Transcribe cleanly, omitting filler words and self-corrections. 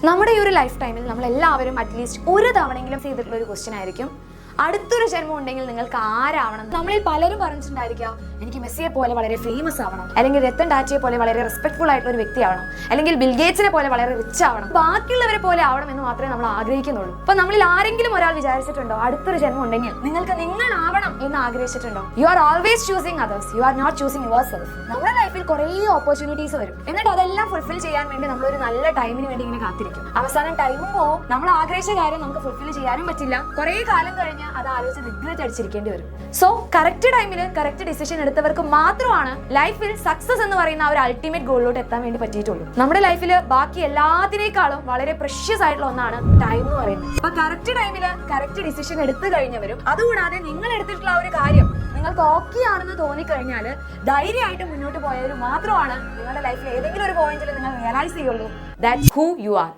നമ്മുടെ ഈ ഒരു ലൈഫ് ടൈമിൽ നമ്മൾ എല്ലാവരും അറ്റ്ലീസ്റ്റ് ഒരു തവണയെങ്കിലും ചെയ്തിട്ടുള്ള ഒരു ക്വസ്റ്റ്യൻ ആയിരിക്കും, അടുത്തൊരു ജന്മം ഉണ്ടെങ്കിൽ നിങ്ങൾക്ക് ആരാവണം. നമ്മളിൽ പലരും പറഞ്ഞിട്ടുണ്ടായിരിക്കാം, എനിക്ക് മെസ്സിയെ പോലെ വളരെ ഫേമസ് ആവണം, അല്ലെങ്കിൽ രത്തൻ ടാറ്റയെ പോലെ വളരെ റെസ്പെക്ട്ഫുൾ ആയിട്ടുള്ള ഒരു വ്യക്തിയാവണം, അല്ലെങ്കിൽ ബിൽഗേറ്റ്സിനെ പോലെ വളരെ റിച്ച് ആവണം, ബാക്കിയുള്ളവരെ പോലെ ആവണം എന്ന് മാത്രമേ നമ്മൾ ആഗ്രഹിക്കുന്നുള്ളൂ. അപ്പൊ നമ്മളിൽ ആരെങ്കിലും ഒരാൾ വിചാരിച്ചിട്ടുണ്ടോ നിങ്ങൾക്ക് ജന്മം ഉണ്ടെങ്കിൽ നിങ്ങൾക്ക് നിങ്ങളാവണം എന്ന് ആഗ്രഹിച്ചിട്ടുണ്ടോ? You are always choosing others, you are not choosing your self. നമ്മുടെ ലൈഫിൽ കുറേ ഓപ്പർച്യൂണിറ്റീസ് വരും, എന്നിട്ട് അതെല്ലാം ഫുൾഫിൽ ചെയ്യാൻ വേണ്ടി നമ്മളൊരു നല്ല ടൈമിന് വേണ്ടി ഇങ്ങനെ കാത്തിരിക്കും. അവസാനം ടൈമും പോവും, നമ്മൾ ആഗ്രഹിച്ച കാര്യം നമുക്ക് ഫുൾഫിൽ ചെയ്യാനും പറ്റില്ല, കുറേ കാലം കഴിഞ്ഞ് അത് ആലോചിച്ച് റിഗ്രറ്റ് അടിച്ചിരിക്കേണ്ടി വരും. സോ കറക്റ്റ് ടൈമിൽ കറക്റ്റ് ഡിസിഷൻ എടുത്തവർക്ക് മാത്രമാണ് ലൈഫിൽ സക്സസ് എന്ന് പറയുന്ന ആ ഒരു അൾട്ടിമേറ്റ് ഗോളിലോട്ട് എത്താൻ വേണ്ടി പറ്റിയിട്ടുള്ളൂ. നമ്മുടെ ലൈഫിൽ ബാക്കി എല്ലാത്തിനേക്കാളും വളരെ പ്രഷ്യസ് ആയിട്ടുള്ള ഒന്നാണ് ടൈം എന്ന് പറയുന്നത്. അപ്പൊ കറക്റ്റ് ടൈമിൽ കറക്റ്റ് ഡിസിഷൻ എടുത്തു കഴിഞ്ഞവരും, അതുകൂടാതെ നിങ്ങൾ എടുത്തിട്ടുള്ള ഒരു കാര്യം നിങ്ങൾക്ക് ഓക്കെ ആണെന്ന് തോന്നിക്കഴിഞ്ഞാൽ ധൈര്യമായിട്ട് മുന്നോട്ട് പോയവർ മാത്രമാണ് നിങ്ങളുടെ ലൈഫിൽ ഏതെങ്കിലും ഒരു പോയിന്റിൽ നിങ്ങൾ റിയലൈസ് ചെയ്യുള്ളൂ ദാറ്റ്സ് ഹൂ യു ആർ.